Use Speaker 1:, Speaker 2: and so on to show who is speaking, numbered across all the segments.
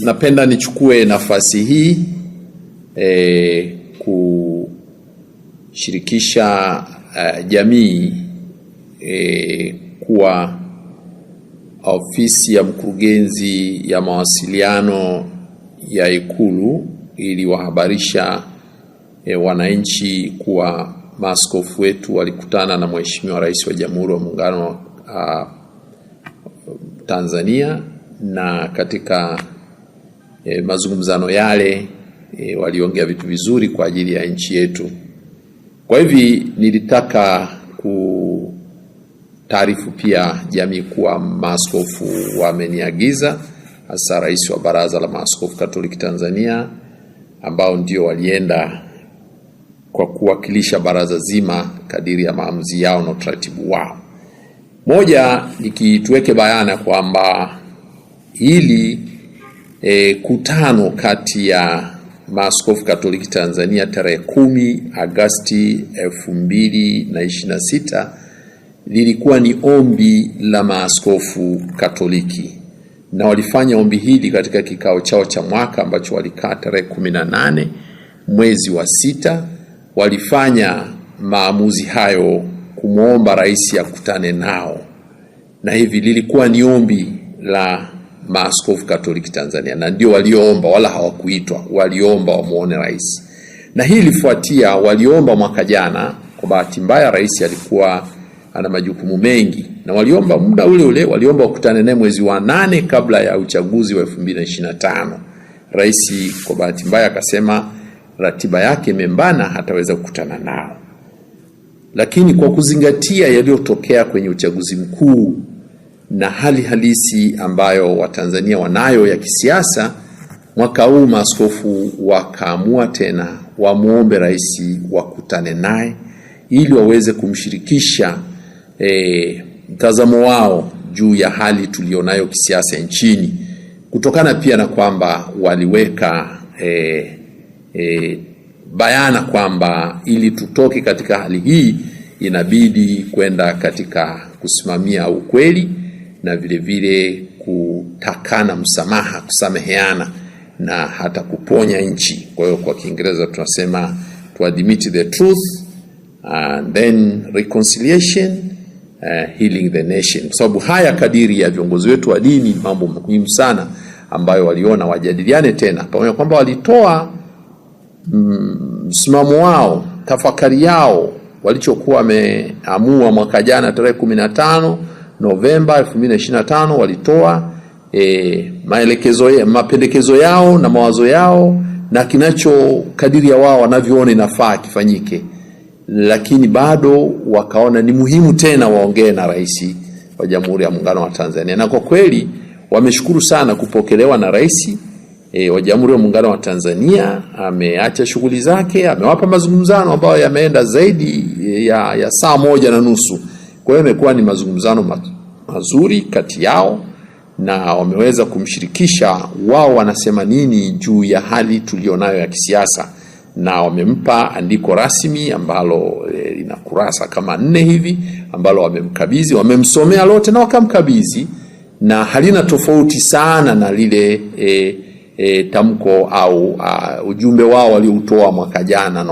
Speaker 1: Napenda nichukue nafasi hii kushirikisha jamii kuwa ofisi ya mkurugenzi ya mawasiliano ya Ikulu iliwahabarisha wananchi kuwa maaskofu wetu walikutana na Mheshimiwa Rais wa Jamhuri ya Muungano wa Tanzania, na katika mazungumzano yale waliongea vitu vizuri kwa ajili ya nchi yetu. Kwa hivi nilitaka kutaarifu pia jamii kuwa maaskofu wameniagiza, hasa Rais wa Baraza la Maaskofu Katoliki Tanzania, ambao ndio walienda kwa kuwakilisha baraza zima kadiri ya maamuzi yao na utaratibu wao. Moja, nikituweke bayana kwamba hili kutano kati ya Maaskofu Katoliki Tanzania tarehe 10 Agosti 2026 lilikuwa ni ombi la maaskofu Katoliki, na walifanya ombi hili katika kikao chao cha mwaka ambacho walikaa tarehe 18 mwezi wa 6. Walifanya maamuzi hayo kumwomba rais akutane nao, na hivi lilikuwa ni ombi la Maaskofu Katoliki Tanzania, na ndio walioomba, wala hawakuitwa, waliomba wamuone rais. Na hii ilifuatia waliomba mwaka jana. Kwa bahati mbaya rais alikuwa ana majukumu mengi, na waliomba muda ule ule, waliomba wakutane naye mwezi wa 8 kabla ya uchaguzi wa 2025. Rais kwa bahati mbaya akasema ratiba yake imembana, hataweza kukutana nao. Lakini kwa kuzingatia yaliyotokea kwenye uchaguzi mkuu na hali halisi ambayo Watanzania wanayo ya kisiasa, mwaka huu maaskofu wakaamua tena wamuombe rais wakutane naye ili waweze kumshirikisha mtazamo wao juu ya hali tulionayo kisiasa nchini, kutokana pia na kwamba waliweka bayana kwamba ili tutoke katika hali hii inabidi kwenda katika kusimamia ukweli na vile vile kutakana msamaha, kusameheana na hata kuponya nchi. Kwa hiyo kwa Kiingereza tunasema to admit the truth and then reconciliation, healing the nation. Kwa sababu haya kadiri ya viongozi wetu wa dini mambo muhimu sana ambayo waliona wajadiliane tena, pamoja kwamba walitoa msimamo wao, tafakari yao walichokuwa wameamua mwaka jana tarehe 15 Novemba 2025. Walitoa mapendekezo yao na mawazo yao na kinacho kadiri ya wao wanavyoona inafaa kifanyike, lakini bado wakaona ni muhimu tena waongee na rais wa Jamhuri ya Muungano wa Tanzania. Na kwa kweli wameshukuru sana kupokelewa na rais wa Jamhuri ya Muungano wa Tanzania. Ameacha shughuli zake, amewapa mazungumzano ambayo yameenda zaidi ya saa 1.5. Kwa hiyo imekuwa ni mazungumzano mazuri kati yao, na wameweza kumshirikisha wao wanasema nini juu ya hali tulionayo ya kisiasa, na wamempa andiko rasmi ambalo lina kurasa kama 4 hivi, ambalo wamemkabidhi, wamemsomea lote na wakamkabidhi, na halina tofauti sana na lile tamko au ujumbe wao walioutoa mwaka jana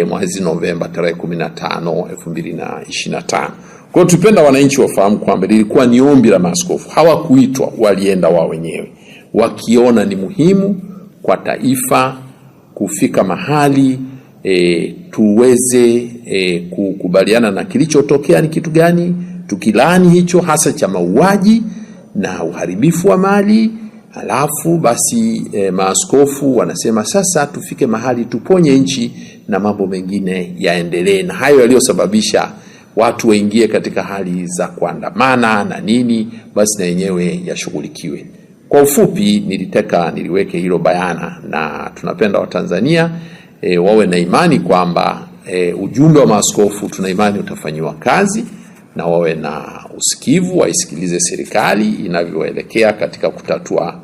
Speaker 1: mwezi Novemba tarehe 15 2025. Kwa hiyo tupenda wananchi wafahamu kwamba lilikuwa ni ombi la maaskofu, hawakuitwa, walienda wao wenyewe wakiona ni muhimu kwa taifa kufika mahali tuweze kukubaliana na kilichotokea ni kitu gani, tukilaani hicho hasa cha mauaji na uharibifu wa mali. Halafu basi maaskofu wanasema sasa tufike mahali tuponye nchi na mambo mengine yaendelee, na hayo yaliyosababisha watu waingie katika hali za kuandamana na nini, basi na yenyewe yashughulikiwe. Kwa ufupi niliweke hilo bayana, na tunapenda Watanzania wawe na imani kwamba ujumbe wa maaskofu tuna imani utafanyiwa kazi, na wawe na usikivu, waisikilize serikali inavyoelekea katika kutatua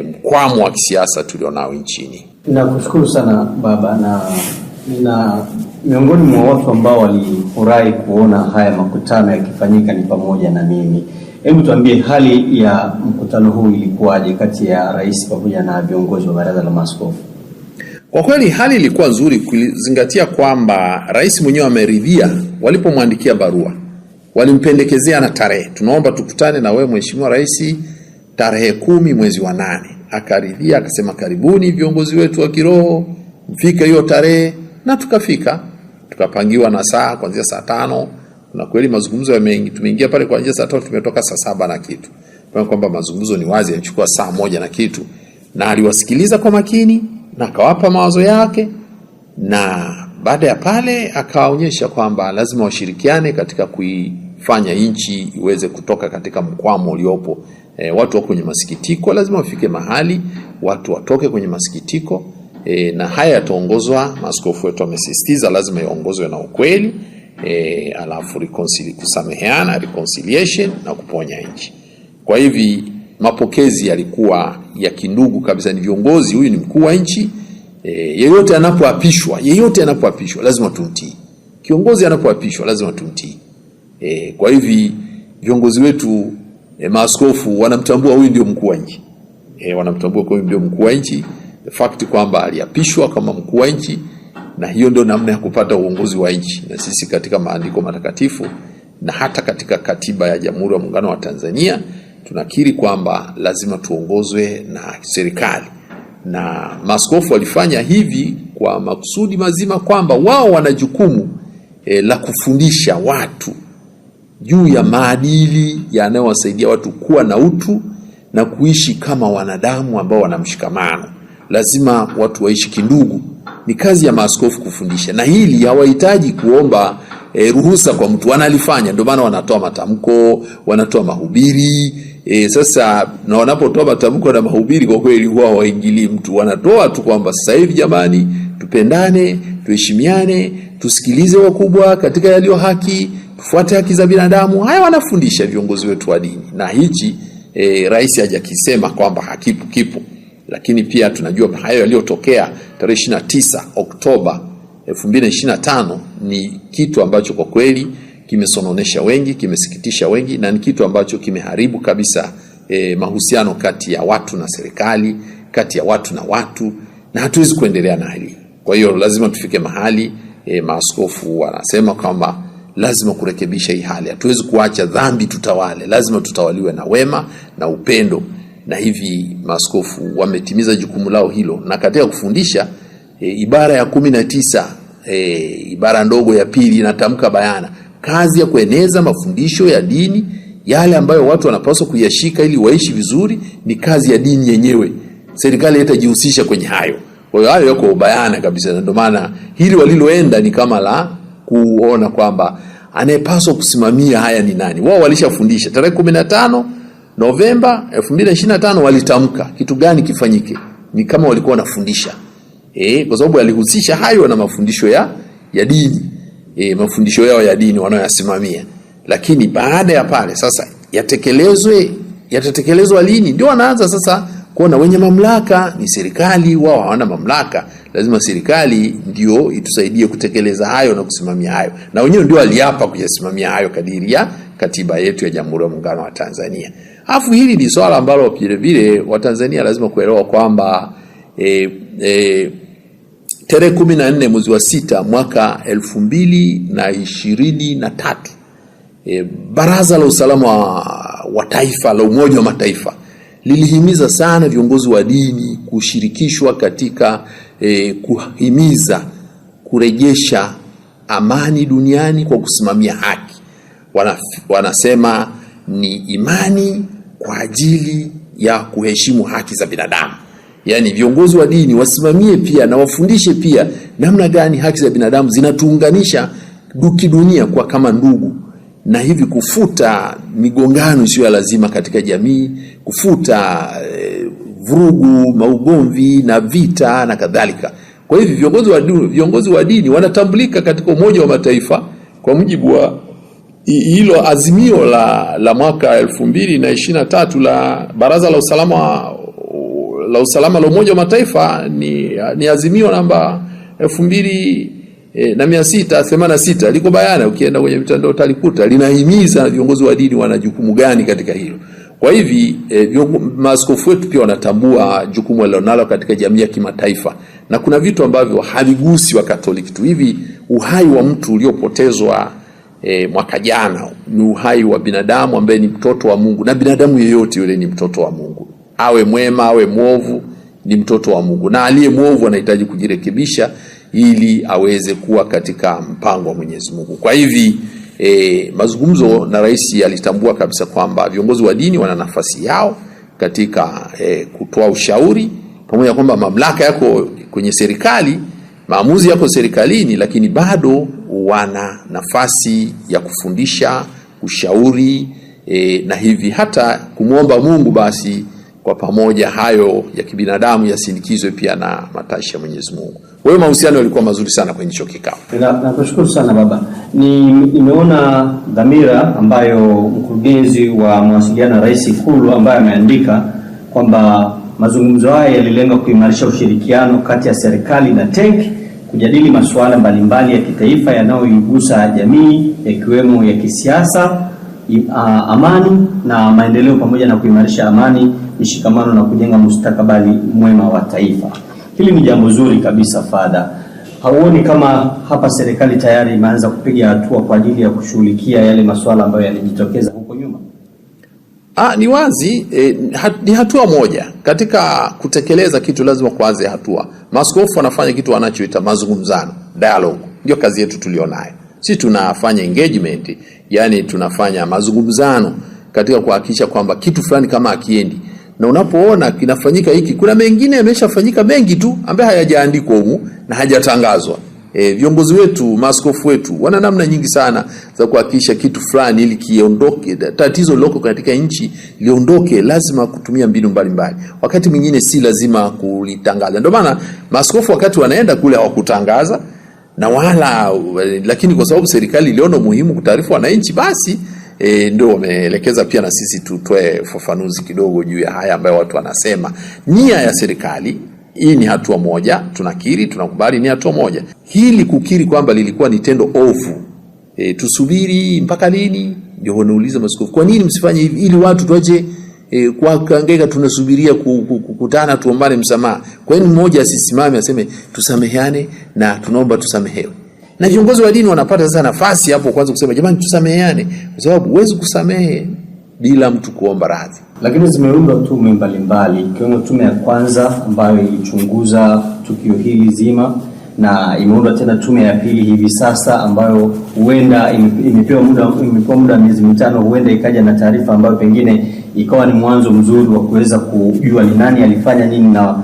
Speaker 1: mkwamo wa kisiasa tulionao nchini.
Speaker 2: Nakushukuru sana baba, na Miongoni mwa watu ambao walifurahi kuona haya makutano yakifanyika ni pamoja na mimi. Hebu tuambie hali ya mkutano huu ilikuwaje kati ya rais pamoja na viongozi wa Baraza la Maaskofu?
Speaker 1: Kwa kweli hali ilikuwa nzuri, kuzingatia kwamba rais mwenyewe ameridhia. Walipomwandikia barua walimpendekezea na tarehe, tunaomba tukutane na wewe Mheshimiwa Rais tarehe 10 mwezi wa 8. Akaridhia, akasema karibuni viongozi wetu wa kiroho, mfike hiyo tarehe, na tukafika. Tukapangiwa na saa kuanzia saa 5, na kweli mazungumzo ya mengi. Tumeingia pale kuanzia saa 5, tumetoka saa 7 na kitu. Kwa kwamba mazungumzo ni wazi, yachukua saa 1 na kitu, na aliwasikiliza kwa makini na akawapa mawazo yake, na baada ya pale akaonyesha kwamba lazima washirikiane katika kuifanya nchi iweze kutoka katika mkwamo uliopo. Watu wako kwenye masikitiko, lazima wafike mahali watu watoke kwenye masikitiko. Na haya yataongozwa, maaskofu wetu wamesisitiza lazima yaongozwe na ukweli, alafu kusameheana, reconciliation, na kuponya nchi. Kwa hivi mapokezi yalikuwa ya kindugu kabisa. Ni viongozi, huyu ni mkuu wa nchi, yeyote anapoapishwa lazima tumtii. Kiongozi anapoapishwa lazima tumtii. Kwa hivi viongozi wetu, maaskofu wanamtambua huyu ndio mkuu wa nchi. Wanamtambua kwa huyu ndio mkuu wa nchi, the fact kwamba aliapishwa kama mkuu wa nchi, na hiyo ndio namna ya kupata uongozi wa nchi. Na sisi katika maandiko matakatifu na hata katika katiba ya Jamhuri ya Muungano wa Tanzania tunakiri kwamba lazima tuongozwe na serikali, na maaskofu walifanya hivi kwa makusudi mazima kwamba wao wana jukumu la kufundisha watu juu ya maadili yanayowasaidia watu kuwa na utu na kuishi kama wanadamu ambao wana mshikamano. Lazima watu waishi kindugu. Ni kazi ya maaskofu kufundisha, na hili hawahitaji kuomba ruhusa kwa mtu, wanalifanya. Ndio maana wanatoa matamko, wanatoa mahubiri. Sasa na wanapotoa matamko na mahubiri, kwa kweli huwa hawaingilii mtu, wanatoa tu kwamba sasa hivi jamani, tupendane, tuheshimiane, tusikilize wakubwa katika yaliyo haki, tufuate haki za binadamu. Haya wanafundisha viongozi wetu wa dini, na hichi rais hajakisema kwamba hakipo, kipo. Lakini pia tunajua hayo yaliyotokea tarehe 29 Oktoba 2025 ni kitu ambacho kwa kweli kimesononesha wengi, kimesikitisha wengi, na ni kitu ambacho kimeharibu kabisa mahusiano kati ya watu na serikali, kati ya watu na watu, na hatuwezi kuendelea na hali. Kwa hiyo lazima tufike mahali, maaskofu wanasema kwamba lazima kurekebisha hii hali. Hatuwezi kuacha dhambi tutawale, lazima tutawaliwe na wema na upendo. Na hivi maaskofu wametimiza jukumu lao hilo, na katika kufundisha ibara ya 19 ibara ndogo ya 2 inatamka bayana kazi ya kueneza mafundisho ya dini, yale ambayo watu wanapaswa kuyashika ili waishi vizuri, ni kazi ya dini yenyewe. Serikali itajihusisha kwenye hayo. Kwa hiyo hayo yako bayana kabisa, na ndio maana hili waliloenda ni kama la kuona kwamba anayepaswa kusimamia haya ni nani. Wao walishafundisha tarehe 15 Novemba 2025 walitamka kitu gani kifanyike. Ni kama walikuwa wanafundisha. Kwa sababu alihusisha hayo na mafundisho ya dini. Mafundisho yao ya dini wanayoyasimamia. Lakini baada ya pale sasa yatatekelezwa lini? Ndio wanaanza sasa kuona wenye mamlaka ni serikali, wao hawana mamlaka. Lazima serikali ndio itusaidie kutekeleza hayo na kusimamia hayo. Na wenyewe ndio waliapa kuyasimamia hayo kadiri ya katiba yetu ya Jamhuri ya Muungano wa Tanzania. Alafu hili ni swala ambalo vile vile Watanzania lazima kuelewa kwamba tarehe 14 mwezi wa 6 mwaka 2023 Baraza la Usalama wa Taifa la Umoja wa Mataifa lilihimiza sana viongozi wa dini kushirikishwa katika kuhimiza kurejesha amani duniani kwa kusimamia haki. Wanasema ni imani kwa ajili ya kuheshimu haki za binadamu. Yaani viongozi wa dini wasimamie pia na wafundishe pia namna gani haki za binadamu zinatuunganisha kidunia kwa kama ndugu, na hivi kufuta migongano isiyo ya lazima katika jamii, kufuta vurugu, maugomvi na vita na kadhalika. Kwa hivi viongozi wa dini wanatambulika katika Umoja wa Mataifa kwa mujibu wa hilo azimio la mwaka 2023 la Baraza la Usalama la Umoja wa Mataifa. Ni azimio namba 2023 na 686 liko bayana, ukienda kwenye mitandao utalikuta, linahimiza viongozi wa dini wana jukumu gani katika hilo. Kwa hivi maaskofu wetu pia wanatambua jukumu walilonalo katika jamii ya kimataifa, na kuna vitu ambavyo havigusi wa Katoliki tu. Hivi uhai wa mtu uliopotezwa mwaka jana ni uhai wa binadamu ambaye ni mtoto wa Mungu, na binadamu yeyote yule ni mtoto wa Mungu, awe mwema awe mwovu, ni mtoto wa Mungu, na aliye mwovu anahitaji kujirekebisha ili aweze kuwa katika mpango wa Mwenyezi Mungu. Kwa hivi mazungumzo na rais alitambua kabisa kwamba viongozi wa dini wana nafasi yao katika kutoa ushauri, pamoja kwamba mamlaka yako kwenye serikali, maamuzi yako serikalini, lakini bado wana nafasi ya kufundisha, ushauri, na hivi hata kumwomba Mungu basi kwa pamoja hayo ya kibinadamu yasindikizwe pia na matashi ya Mwenyezi Mungu. Wewe mahusiano yalikuwa mazuri sana kwenye hicho kikao.
Speaker 2: Nakushukuru sana baba. Nimeona dhamira ambayo mkurugenzi wa mawasiliano ya Rais Ikulu ambaye ameandika kwamba mazungumzo haya yalilenga kuimarisha ushirikiano kati ya serikali na TEC, kujadili masuala mbalimbali ya kitaifa yanayoigusa jamii yakiwemo ya kisiasa, amani na maendeleo, pamoja na kuimarisha amani, mshikamano na kujenga mustakabali mwema wa taifa. Hili ni jambo zuri kabisa, Father. Hauoni kama hapa serikali tayari imeanza kupiga hatua kwa ajili ya kushughulikia yale masuala ambayo yalijitokeza huko nyuma?
Speaker 1: Ni wazi, ni hatua moja. Katika kutekeleza kitu lazima kuanze hatua. Maaskofu wanafanya kitu wanachoita mazungumzano, dialogue. Ndio kazi yetu tulionayo. Sisi tunafanya engagement, yani tunafanya mazungumzano katika kuhakikisha kwamba kitu fulani kama akiendi. Na unapoona kinafanyika hiki, kuna mengine yameshafanyika mengi tu ambaye hayajaandikwa humu na hajatangazwa. Viongozi wetu, maaskofu wetu wana namna nyingi sana za kuhakikisha kitu fulani ili kiondoke, tatizo loko katika nchi liondoke, lazima kutumia mbinu mbalimbali. Wakati mwingine si lazima kulitangaza. Ndio maana maaskofu wakati wanaenda kule hawakutangaza na wala, lakini kwa sababu serikali iliona muhimu kutaarifu wananchi, basi ndio wameelekeza pia na sisi tutoe ufafanuzi kidogo juu ya haya ambayo watu wanasema. Nia ya serikali hii ni hatua moja, tunakiri, tunakubali ni hatua moja. Hili kukiri kwamba lilikuwa ni tendo ovu, tusubiri mpaka lini? Ndio wanauliza maaskofu, kwa nini msifanye hivi ili watu tuache kwa kaangaika tunasubiria kukutana tuombane msamaha? Kwa nini mmoja asisimame aseme tusameheane na tunaomba tusamehewe? Na viongozi wa dini wanapata sasa nafasi hapo kwanza kusema jamani tusameheane, kwa sababu huwezi kusamehe bila mtu kuomba radhi.
Speaker 2: Lakini zimeundwa tume mbalimbali, ikiwemo tume ya kwanza ambayo ilichunguza tukio hili zima, na imeundwa tena tume ya pili hivi sasa ambayo huenda imepewa muda miezi mitano, huenda ikaja na taarifa ambayo pengine ikawa ni mwanzo mzuri wa kuweza kujua ni nani alifanya nini na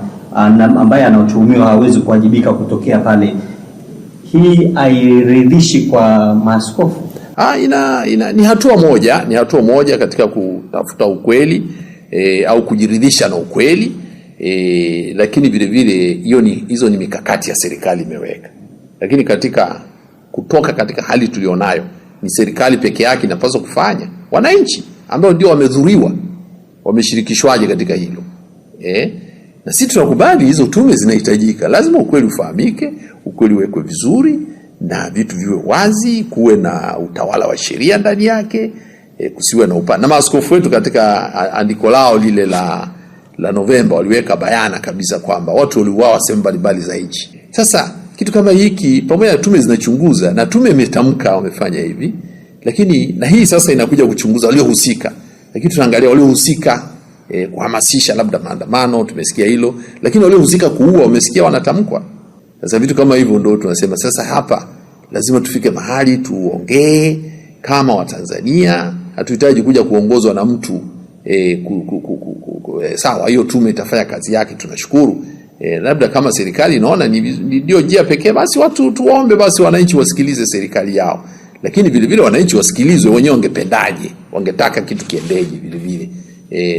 Speaker 2: ambaye anaotuhumiwa hawezi kuwajibika kutokea pale. Hii hairidhishi kwa maaskofu?
Speaker 1: Ni hatua moja katika kutafuta ukweli au kujiridhisha na ukweli, lakini vile vile hizo ni mikakati ya serikali imeweka. Lakini katika kutoka katika hali tulionayo, ni serikali peke yake inapaswa kufanya. Wananchi ambao ndio wamedhuriwa wameshirikishwaje katika hilo? Na sisi tunakubali hizo tume zinahitajika. Lazima ukweli ufahamike, ukweli uwekwe vizuri na vitu viwe wazi, kuwe na utawala wa sheria ndani yake, kusiwe na upana. Na maaskofu wetu katika andiko lao lile la Novemba waliweka bayana kabisa kwamba watu waliuawa sehemu mbalimbali za nchi. Sasa kitu kama hiki, pamoja na tume zinachunguza na tume imetamka wamefanya hivi, lakini na hii sasa inakuja kuchunguza waliohusika. Lakini tunaangalia waliohusika kuhamasisha labda maandamano, tumesikia hilo, lakini waliohusika kuua wamesikia wanatamkwa. Sasa vitu kama hivyo ndio tunasema sasa hapa lazima tufike mahali tuongee kama Watanzania. Hatuhitaji kuja kuongozwa na mtu sawa, hiyo tume itafanya kazi yake, tunashukuru. Labda kama serikali inaona ndio njia pekee, basi watu tuombe, basi wananchi wasikilize serikali yao. Lakini vile vile wananchi wasikilizwe wenyewe, wangependaje, wangetaka kitu kiendeje vile vile.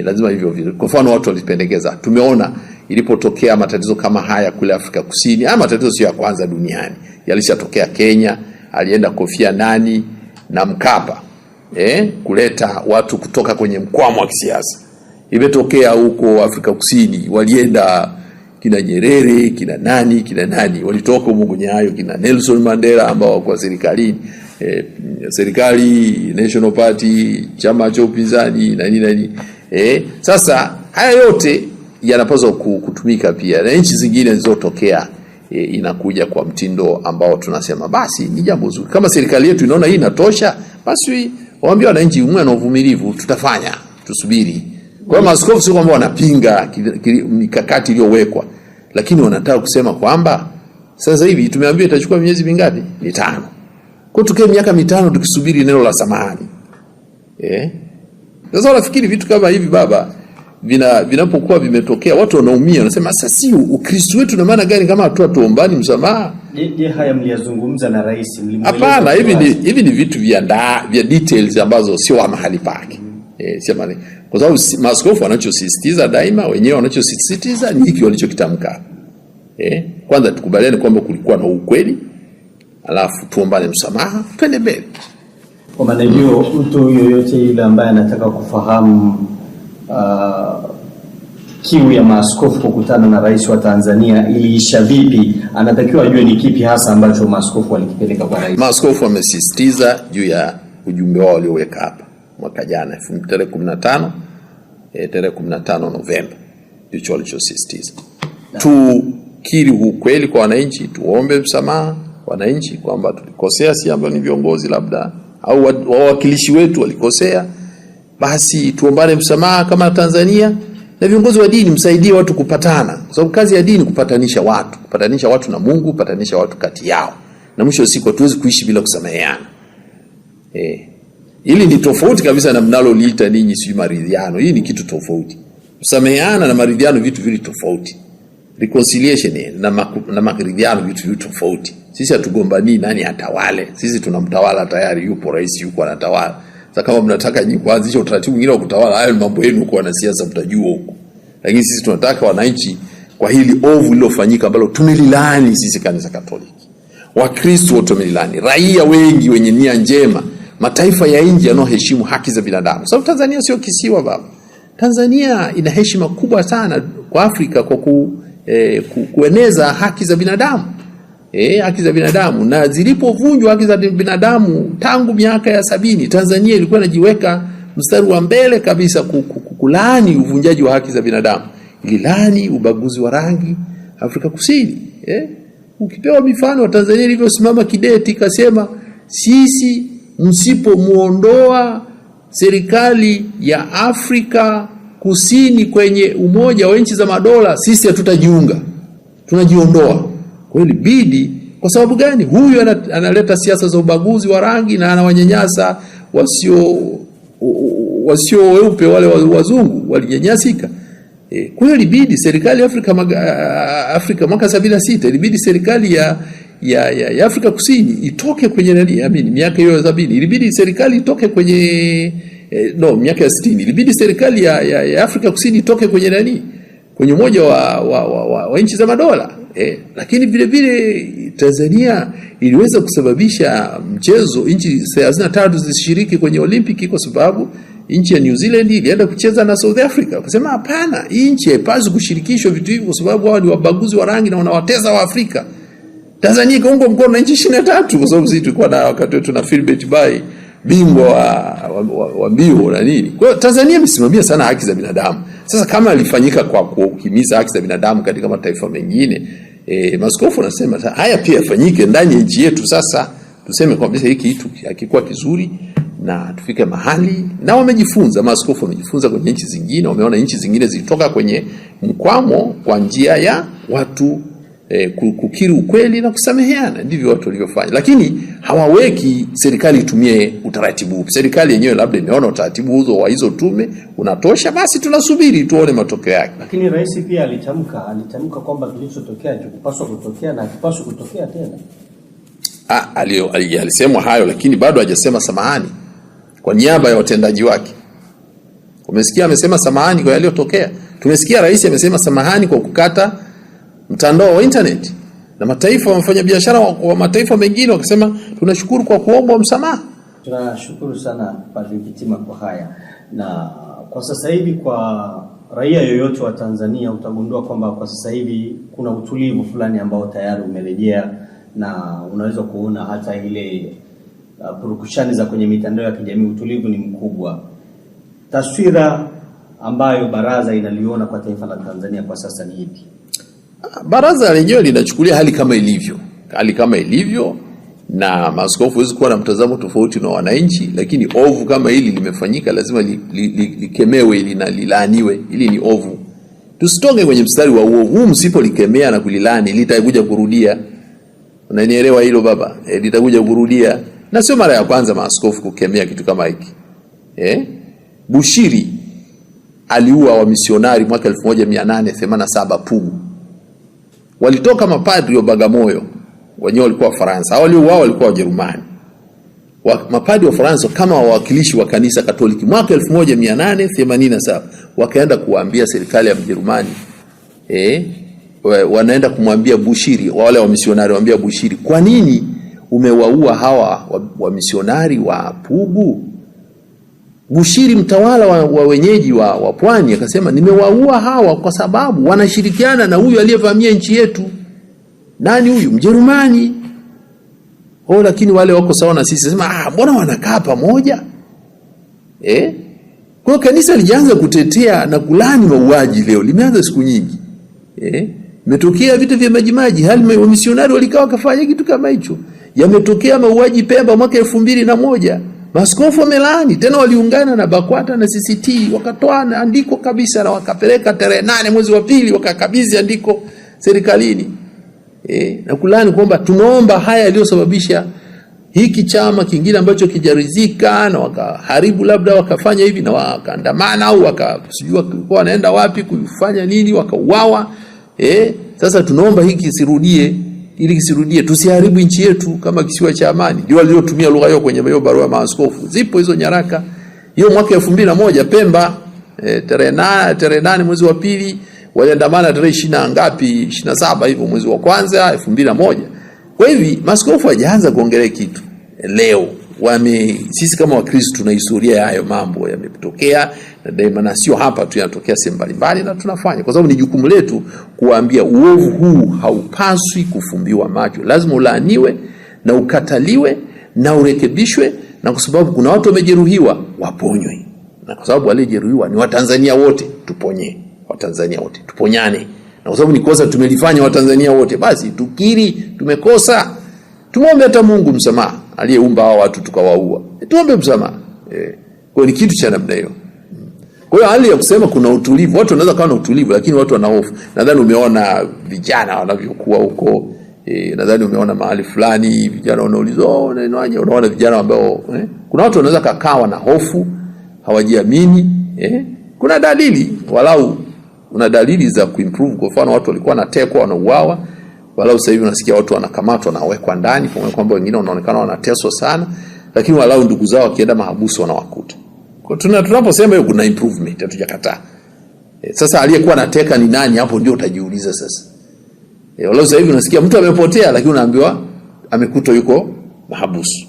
Speaker 1: Lazima hivyo vile. Kwa mfano watu walipendekeza, tumeona ilipotokea matatizo kama haya kule Afrika Kusini, haya matatizo sio ya kwanza duniani. Yalishatokea Kenya, alienda Kofi Annan na Mkapa, kuleta watu kutoka kwenye mkwamo wa kisiasa. Imetokea huko Afrika Kusini, walienda kina Nyerere, kina nani walitoka huko kwenye hayo, kina Nelson Mandela ambao kwa serikalini, serikali, National Party, chama cha upinzani na nini. Sasa haya yote yanapaswa kutumika pia na nchi zingine zilizotokea. Inakuja kwa mtindo ambao tunasema basi ni jambo zuri. Kama serikali yetu inaona hii inatosha, basi waambie wananchi mwe na uvumilivu, tutafanya, tusubiri. Kwa maaskofu sio kwamba wanapinga mikakati iliyowekwa, lakini wanataka kusema kwamba sasa hivi tumeambiwa itachukua miezi mingapi? 5. Kwa tukae miaka 5 tukisubiri neno la samahani. Sasa nafikiri vitu kama hivi baba vinapokuwa vimetokea watu wanaumia, wanasema sasa si Ukristo wetu na maana gani kama hatuombani msamaha?
Speaker 2: Je, haya mliyazungumza na rais?
Speaker 1: Hapana, hivi ni vitu vya details ambazo sio mahali pake. Sema kwa sababu maaskofu wanachosisitiza daima, wenyewe wanachosisitiza ni hiki walichokitamka. Kwanza tukubaliane kwamba kulikuwa na ukweli, alafu tuombane msamaha, twende mbele.
Speaker 2: Kwa maana hiyo mtu yoyote yule ambaye anataka kufahamu kiu ya maaskofu kukutana na rais wa Tanzania iliisha vipi, anatakiwa ajue ni kipi hasa ambacho maaskofu walikipeleka kwa rais.
Speaker 1: Maaskofu wamesisitiza juu ya ujumbe wao walioweka hapa mwaka jana tarehe 15 Novemba, ndicho walichosisitiza. Tukiri ukweli kwa wananchi, tuombe msamaha wananchi kwamba tulikosea, si ambao ni viongozi labda au wawakilishi wetu walikosea, basi tuombane msamaha kama Tanzania. Na viongozi wa dini msaidie watu kupatana, kwa sababu kazi ya dini kupatanisha watu na Mungu, kupatanisha watu kati yao, na mwisho wa siku hatuwezi kuishi bila kusameheana. Hili ni tofauti kabisa na mnaloliita ninyi si maridhiano. Hii ni kitu tofauti. Kusameheana na maridhiano vitu vili tofauti. Reconciliation na maridhiano vitu vili tofauti. Sisi hatugombani nani atawale. Sisi tunamtawala tayari, yupo rais, yuko anatawala. Sasa kama mnataka nyinyi kuanzisha utaratibu mwingine wa kutawala, hayo mambo yenu kwa wanasiasa mtajua huko. Lakini sisi tunataka wananchi kwa hili ovu lilofanyika ambalo tumelilani sisi kanisa Katoliki. Wakristo wote wamelilani, raia wengi wenye nia njema, mataifa ya nje yanayoheshimu haki za binadamu. Sababu Tanzania sio kisiwa baba. Tanzania ina heshima kubwa sana kwa Afrika kwa kueneza haki za binadamu. Haki za binadamu, na zilipovunjwa haki za binadamu tangu miaka ya 70, Tanzania ilikuwa inajiweka mstari wa mbele kabisa kulaani uvunjaji wa haki za binadamu. Ililani ubaguzi wa rangi Afrika Kusini. Ukipewa mifano wa Tanzania ilivyosimama kidete ikasema sisi msipomuondoa serikali ya Afrika Kusini kwenye Umoja wa Nchi za Madola, sisi hatutajiunga, tunajiondoa. Kwa hiyo bidi, kwa sababu gani? Huyu analeta siasa za ubaguzi wa rangi na anawanyanyasa wasio weupe, wale wazungu walinyanyasika. Kwa hiyo ilibidi serikali ya Afrika mwaka 76 ilibidi serikali ya Afrika Kusini itoke kwenye miaka hiyo ya 70 ilibidi serikali itoke kwenye miaka ya 60 ilibidi serikali ya Afrika Kusini itoke kwenye kwenye Umoja wa Nchi za Madola. Lakini vile vile Tanzania iliweza kusababisha mchezo nchi 33 zisishiriki kwenye Olimpiki kwa sababu nchi ya New Zealand ilienda kucheza na South Africa. Wakasema hapana, hii nchi haipaswi kushirikishwa vitu hivi kwa sababu wao ni wabaguzi wa rangi na wanawateza wa Afrika. Tanzania ikaungwa mkono na nchi 23 kwa sababu sisi tulikuwa na wakati wetu na Philbert Bayi, bingwa wa mbio na nini. Kwa hiyo Tanzania imesimamia sana haki za binadamu. Sasa kama ilifanyika kwa kuhimiza haki za binadamu katika mataifa mengine, maaskofu wanasema haya pia yafanyike ndani ya nchi yetu. Sasa tuseme kwamba hiki kitu hakikuwa kizuri na tufike mahali, na wamejifunza, maaskofu wamejifunza kwenye nchi zingine, wameona nchi zingine zilitoka kwenye mkwamo kwa njia ya watu kukiri ukweli na kusameheana. Ndivyo watu walivyofanya, lakini hawaweki serikali itumie utaratibu. Serikali yenyewe labda imeona utaratibu huzo wa hizo tume unatosha, basi tunasubiri tuone matokeo yake.
Speaker 2: Lakini rais pia alitamka kwamba kilichotokea hakipaswa kutokea na hakipaswi kutokea tena.
Speaker 1: Alisema hayo, lakini bado hajasema samahani kwa niaba ya watendaji wake. Umesikia amesema samahani kwa yaliyotokea? Tumesikia rais amesema samahani kwa kukata mtandao wa internet, na mataifa wamefanya biashara wa mataifa mengine wakasema tunashukuru kwa kuomba msamaha.
Speaker 2: Tunashukuru sana Padri Kitima kwa haya. Na kwa sasa hivi kwa raia yoyote wa Tanzania utagundua kwamba kwa sasa hivi kuna utulivu fulani ambao tayari umerejea, na unaweza kuona hata ile purukushani za kwenye mitandao ya kijamii, utulivu ni mkubwa. Taswira ambayo baraza inaliona kwa taifa la Tanzania kwa sasa ni ipi?
Speaker 1: Baraza lenyewe linachukulia hali kama ilivyo, na maaskofu hawezi kuwa na mtazamo tofauti na wananchi, lakini ovu kama hili limefanyika lazima likemewe na lilaaniwe. Hili ni ovu. Tusitoke kwenye mstari wa uovu. Msipolikemea na kulilani litakuja kurudia. Unanielewa hilo baba? Litakuja kurudia. Na sio mara ya kwanza maaskofu kukemea kitu kama hiki. Bushiri aliua wamisionari mwaka 1887 Pugu. Walitoka mapadri wa Bagamoyo, wenyewe walikuwa Faransa. Wao walikuwa Wajerumani. Mapadri wa Faransa kama wawakilishi wa kanisa Katoliki mwaka 1887 wakaenda kuambia serikali ya Mjerumani, wanaenda kumwambia Bushiri, wale wa misionari waambia Bushiri, kwa nini umewaua hawa wa misionari wa Pugu? Bushiri, mtawala wa wenyeji wa pwani, akasema nimewaua hawa kwa sababu wanashirikiana na huyu aliyevamia nchi yetu. Nani huyu? Mjerumani. Lakini wale wako sawa na sisi. Sema mbona wanakaa pamoja? Kwa hiyo kanisa lianza kutetea na kulani mauaji leo. Limeanza siku nyingi. Imetokea vita vya Majimaji, hali wa misionari walikaa wakafanya kitu kama hicho. Yametokea mauaji Pemba mwaka 2001. Maaskofu wamelaani, tena waliungana na BAKWATA na CCT, wakatoa andiko kabisa na wakapeleka tarehe 8 mwezi wa pili, wakakabidhi andiko serikalini. Na kulani kwamba tunaomba haya yaliyosababisha hiki chama kingine ambacho kijarizika na wakaharibu, labda wakafanya hivi na wakaandamana au wakasijua kwa wanaenda wapi kufanya nini, wakauawa. Sasa tunaomba hiki kisirudie, ili kisirudie, tusiharibu nchi yetu kama kisiwa cha amani. Ndio waliotumia lugha hiyo kwenye hiyo barua ya maaskofu. Zipo hizo nyaraka. Hiyo mwaka 2001 Pemba, tarehe 8 mwezi wa pili, waliandamana tarehe 20 ngapi, 27 hivyo mwezi wa kwanza 2001. Kwa hivi maaskofu hajaanza kuongelea kitu leo. Sisi kama Wakristo tuna historia ya hayo mambo yametokea, na daima, na sio hapa tu, yanatokea sehemu mbalimbali na tunafanya, kwa sababu ni jukumu letu kuambia uovu huu haupaswi kufumbiwa macho. Lazima ulaaniwe na ukataliwe na urekebishwe, na kwa sababu kuna watu wamejeruhiwa waponywe, na kwa sababu wale jeruhiwa ni Watanzania wote, tuponye Watanzania wote, tuponyane. Na kwa sababu ni kosa tumelifanya Watanzania wote, basi tukiri tumekosa, tumwombe hata Mungu msamaha aliyeumba hao watu tukawaua. Tuombe msamaha. Kwa ni kitu cha namna hiyo. Kwa hiyo hali ya kusema kuna utulivu, watu wanaweza kuwa na utulivu lakini watu wana hofu. Nadhani umeona vijana wanavyokuwa huko. Nadhani umeona mahali fulani vijana wanaulizwa, unaona vijana ambao kuna watu wanaweza kakawa na hofu, hawajiamini. Kuna dalili, walau una dalili za kuimprove. Kwa mfano watu walikuwa wanatekwa, wanauawa, walau sasa hivi unasikia watu wanakamatwa na wawekwa ndani, kwa kwamba wengine wanaonekana wanateswa sana, lakini walau ndugu zao wakienda mahabusu wanawakuta. Kwa tunaposema hiyo kuna improvement, hatujakataa. Sasa aliyekuwa anateka ni nani? Hapo ndio utajiuliza sasa. Walau sasa hivi unasikia mtu amepotea, lakini unaambiwa amekutwa yuko mahabusu.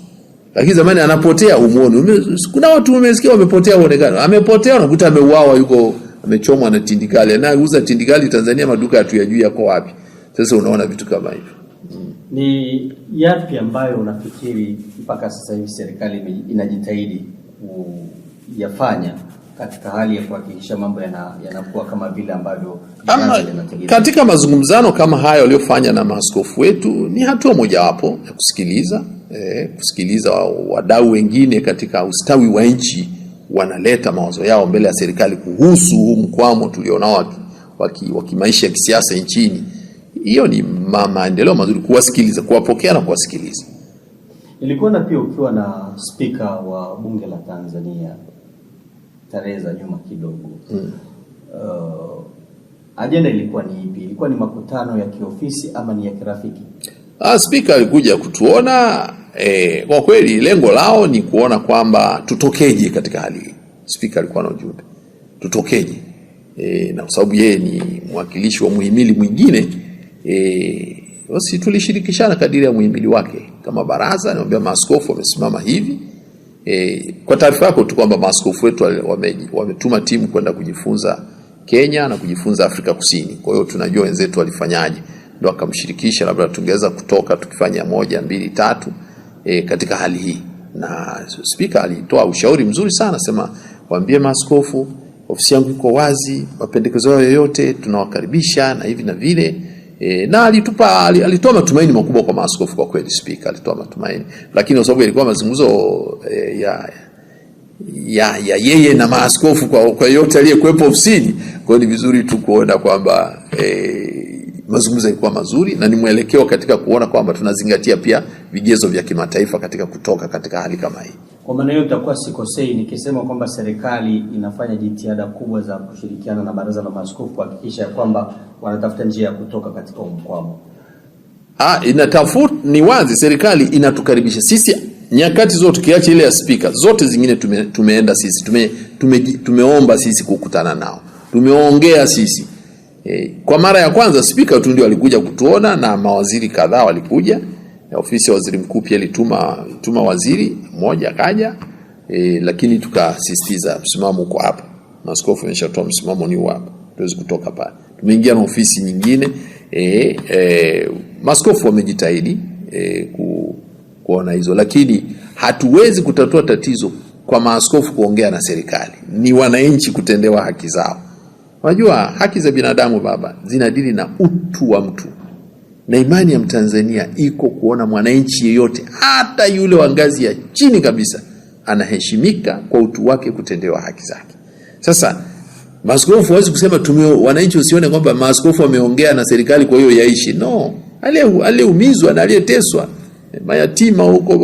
Speaker 1: Lakini zamani anapotea umuone. Kuna watu umesikia wamepotea uonekana. Amepotea unakuta ameuawa, yuko amechomwa na tindikali. Anauza tindikali Tanzania, maduka hatuyajui yako wapi. Sasa unaona vitu kama hivyo.
Speaker 2: Ni yapi ambayo unafikiri mpaka sasa hivi serikali inajitahidi kuyafanya katika hali ya kuhakikisha mambo yanakuwa kama vile ambavyo yanategemea?
Speaker 1: Katika mazungumzano kama hayo waliofanya na maaskofu wetu ni hatua mojawapo ya kusikiliza wadau wengine katika ustawi wa nchi, wanaleta mawazo yao mbele ya serikali kuhusu huu mkwamo tulionao wa kimaisha ya kisiasa nchini. Hiyo ni maendeleo mazuri, kuwasikiliza, kuwapokea na kuwasikiliza.
Speaker 2: Ilikuwa na pia ukiwa na spika wa bunge la Tanzania tarehe za nyuma kidogo. Ajenda ilikuwa ni ipi? Ilikuwa ni makutano ya kiofisi ama ni ya kirafiki?
Speaker 1: Spika alikuja kutuona. Kwa kweli lengo lao ni kuona kwamba tutokeje katika hali hii. Spika alikuwa na ujumbe, tutokeje. Na kwa sababu yeye ni mwakilishi wa muhimili mwingine, basi tulishirikishana kadiri ya muhimili wake. Kama baraza niambia maaskofu wamesimama hivi. Kwa taarifa yako tu kwamba maaskofu wetu wametuma timu kwenda kujifunza Kenya na kujifunza Afrika Kusini. Kwa hiyo tunajua wenzetu walifanyaje, ndio akamshirikisha, labda tungeweza kutoka tukifanya 1, 2, 3 katika hali hii. Na speaker alitoa ushauri mzuri sana, sema waambie maaskofu ofisi yangu iko wazi, mapendekezo yao yoyote tunawakaribisha na hivi na vile. Na alitoa matumaini makubwa kwa maaskofu kwa kweli. Speaker alitoa matumaini, lakini kwa sababu ilikuwa mazungumzo ya yeye na maaskofu kwa yote aliyekuwepo ofisini, kwa hiyo ni vizuri tu kuona kwamba mazungumzo yalikuwa mazuri na ni mwelekeo katika kuona kwamba tunazingatia pia vigezo vya kimataifa katika kutoka katika hali kama hii.
Speaker 2: Kwa maana hiyo itakuwa sikosei nikisema kwamba serikali inafanya jitihada kubwa za kushirikiana na Baraza la Maaskofu kuhakikisha kwamba wanatafuta njia ya kutoka katika mkwamo.
Speaker 1: Ni wazi serikali inatukaribisha sisi nyakati zote, kiacha ile ya speaker, zote zingine tumeenda sisi, tumeomba sisi kukutana nao, tumeongea sisi. Kwa mara ya kwanza speaker tu ndio alikuja kutuona na mawaziri kadhaa walikuja. Ofisi ya waziri mkuu pia ilituma waziri mmoja kaja, lakini tukasisitiza msimamo uko hapa. Maaskofu wameshatoa msimamo ni hapa. Tuwezi kutoka pale. Tumeingia na ofisi nyingine. Maaskofu wamejitahidi kuona hizo, lakini hatuwezi kutatua tatizo kwa maaskofu kuongea na serikali. Ni wananchi kutendewa haki zao. Unajua haki za binadamu baba zinadili na utu wa mtu. Na imani ya Mtanzania iko kuona mwananchi yeyote, hata yule wa ngazi ya chini kabisa, anaheshimika kwa utu wake, kutendewa haki zake. Sasa maaskofu hawezi kusema wananchi usione kwamba maaskofu wameongea na serikali kwa hiyo yaishi. No, aliyeumizwa na aliyeteswa, mayatima huko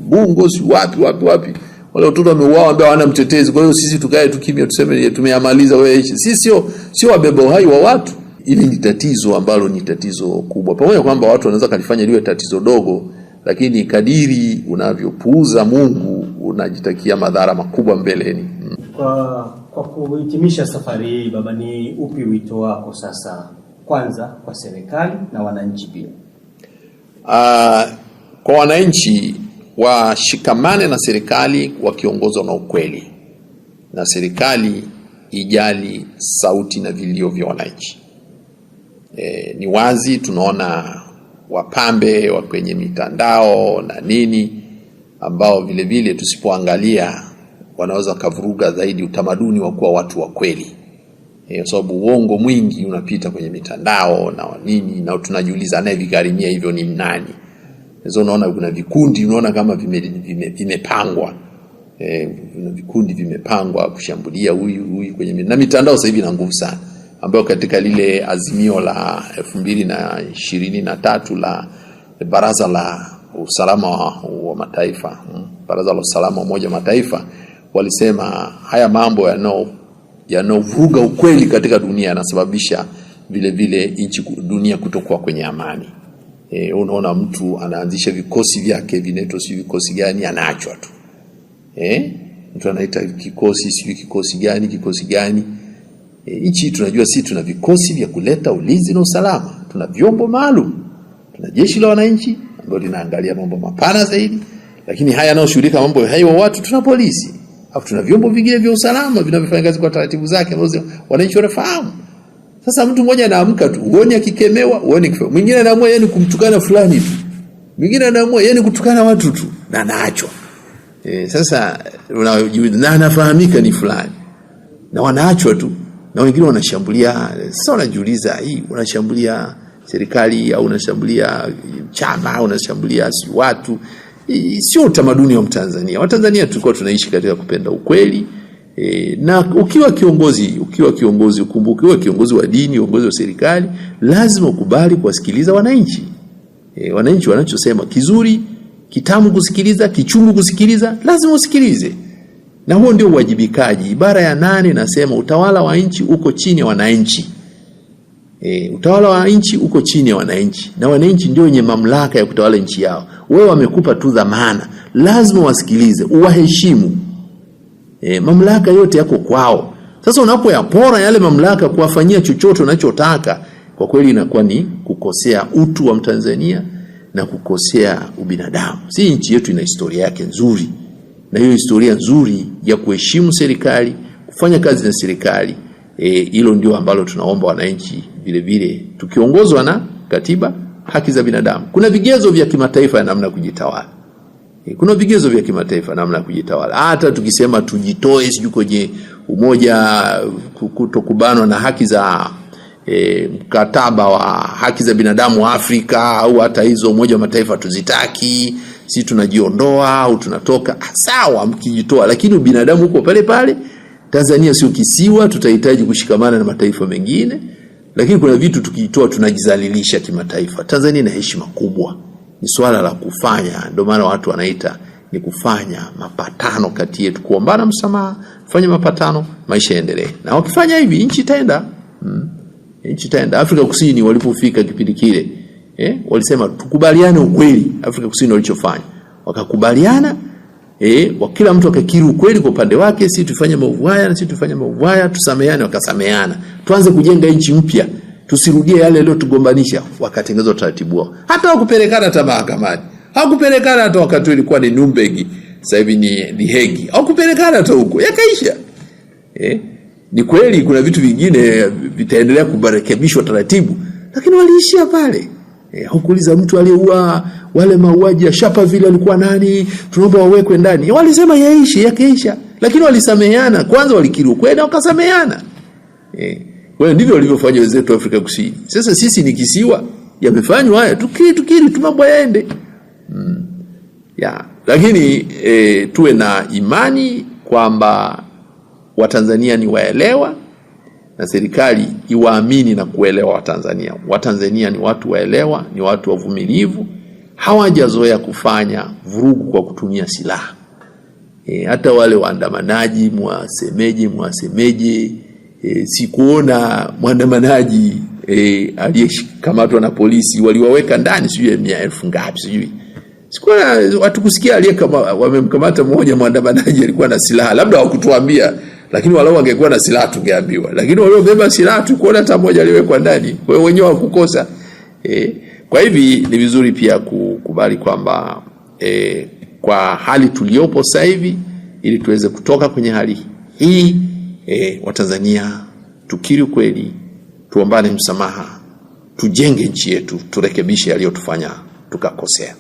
Speaker 1: Bungo si wapi wale watoto wameuawa ambao hawana mtetezi. Kwa hiyo sisi tukae tukimya tuseme tumeyamaliza wewe ishi. Sisi sio wabeba uhai wa watu. Ili ni tatizo ambalo ni tatizo kubwa. Pamoja kwamba watu wanaweza kalifanya liwe tatizo dogo, lakini kadiri unavyopuuza Mungu unajitakia madhara makubwa mbeleni.
Speaker 2: Kwa kuhitimisha safari hii baba, ni upi wito wako sasa, kwanza kwa serikali na wananchi pia?
Speaker 1: Kwa wananchi washikamane na serikali wakiongozwa na ukweli, na serikali ijali sauti na vilio vya wananchi. Ni wazi tunaona wapambe wa kwenye mitandao na nini ambao vile vile tusipoangalia wanaweza kavuruga zaidi utamaduni wa kuwa watu wa kweli. Kwa sababu uongo mwingi unapita kwenye mitandao na nini, na tunajiuliza anayevigharimia hivyo ni nani. Sasa unaona kuna vikundi, unaona kama vimepangwa. Kuna vikundi vimepangwa kushambulia huyu kwenye na mitandao sasa hivi ina nguvu sana, ambayo katika lile azimio la 2023 la Baraza la Usalama wa Mataifa, Baraza la Usalama wa Umoja wa Mataifa, walisema haya mambo yanovuruga ukweli katika dunia yanasababisha vile vile dunia kutokuwa kwenye amani. Unaona mtu anaanzisha vikosi vyake, vinaitwa si vikosi gani, anaachwa tu. Mtu anaita kikosi gani. Nchi tunajua sisi tuna vikosi vya kuleta ulinzi na usalama. Tuna vyombo maalum. Tuna jeshi la wananchi ambalo linaangalia mambo mapana zaidi, lakini haya yanayoshughulika mambo hayo watu, tuna polisi. Alafu tuna vyombo vingine vya usalama vinavyofanya kazi kwa taratibu zake ambazo wananchi wanafahamu. Sasa mtu mmoja anaamka tu, uone akikemewa, uone kifo. Mwingine anaamua yeye kumtukana fulani tu. Mwingine anaamua yeye kutukana watu tu na anaachwa. Sasa na anafahamika ni fulani. Na wanaachwa tu. Na wengine wanashambulia. Sasa unajiuliza, hii unashambulia serikali au unashambulia chama au unashambulia watu? Sio utamaduni wa Mtanzania. Watanzania tulikuwa tunaishi katika kupenda ukweli. Na ukiwa kiongozi ukumbuke, ukiwa kiongozi wa dini, kiongozi wa serikali, lazima ukubali kuwasikiliza wananchi. Wananchi wanachosema kizuri, kitamu kusikiliza, kichungu kusikiliza, lazima usikilize. Na huo ndio uwajibikaji. Ibara ya 8 nasema utawala wa nchi uko chini ya wananchi. Utawala wa nchi uko chini ya wananchi, na wananchi ndio wenye mamlaka ya kutawala nchi yao. Wewe wamekupa tu dhamana, lazima wasikilize, uwaheshimu. Mamlaka yote yako kwao. Sasa unapoyapora yale mamlaka kuwafanyia chochote unachotaka, kwa kweli inakuwa ni kukosea utu wa Mtanzania na kukosea ubinadamu. Si nchi yetu ina historia yake nzuri, na hiyo historia nzuri ya kuheshimu serikali, kufanya kazi na serikali, Hilo ndio ambalo tunaomba wananchi vile vile, tukiongozwa na katiba, haki za binadamu. Kuna vigezo vya kimataifa ya namna kujitawala. Kuna vigezo vya kimataifa namna ya kujitawala. Hata tukisema tujitoe siju kwenye umoja, kutokubanwa na haki za mkataba wa haki za binadamu wa Afrika, au hata hizo Umoja wa Mataifa tuzitaki, si tunajiondoa au tunatoka, sawa mkijitoa, lakini binadamu uko pale pale. Tanzania sio kisiwa, tutahitaji kushikamana na mataifa mengine, lakini kuna vitu tukijitoa tunajizalilisha kimataifa. Tanzania ina heshima kubwa. Ni swala la kufanya, ndio maana watu wanaita ni kufanya mapatano kati yetu, kuombana msamaha, fanya mapatano, maisha yaendelee. Na wakifanya hivi nchi itaenda. Nchi itaenda. Afrika Kusini walipofika kipindi kile, walisema tukubaliane ukweli. Afrika Kusini walichofanya, wakakubaliana, kila mtu akakiri ukweli kwa upande wake, sisi tufanye maovu haya na sisi tufanye maovu haya, tusameheane, wakasameheana. Tuanze kujenga nchi mpya. Tusirudie yale yale tugombanisha. Wakatengeneza utaratibu wao. Hata hawakupelekana hata mahakamani. Hawakupelekana hata wakati ilikuwa ni Nuremberg, sasa hivi ni Hague. Hawakupelekana hata huko. Yakaisha. Ni kweli kuna vitu vingine vitaendelea kurekebishwa taratibu, lakini waliishia pale. Hukuuliza mtu aliyeua wale mauaji ya Sharpeville alikuwa nani, tunaomba wawekwe ndani. Walisema yaishi, yakaisha. Lakini walisameheana. Kwanza walikiri ukweli, wakasameheana. Kwa ndivyo walivyofanya wenzetu Afrika Kusini. Sasa sisi ni kisiwa, yamefanywa haya, tukiri mambo yaende. Lakini tuwe na imani kwamba Watanzania ni waelewa, na serikali iwaamini na kuelewa Watanzania. Watanzania ni watu waelewa, ni watu wavumilivu, hawajazoea kufanya vurugu kwa kutumia silaha. Hata wale waandamanaji mwasemeje, sikuona mwandamanaji aliyekamatwa na polisi waliwaweka ndani sijui 100,000 ngapi sijui. Sikuona watu kusikia wamemkamata mmoja mwandamanaji alikuwa na silaha. Labda hawakutuambia, lakini walau wangekuwa na silaha tungeambiwa. Lakini waliobeba silaha tukuona hata mmoja aliwekwa ndani. Kwa hiyo wenyewe hawakukosa. Kwa hivi ni vizuri pia kukubali kwamba kwa hali tuliopo sasa hivi, ili tuweze kutoka kwenye hali hii, Watanzania tukiri kweli, tuombane msamaha, tujenge nchi yetu, turekebishe yaliyotufanya tukakosea.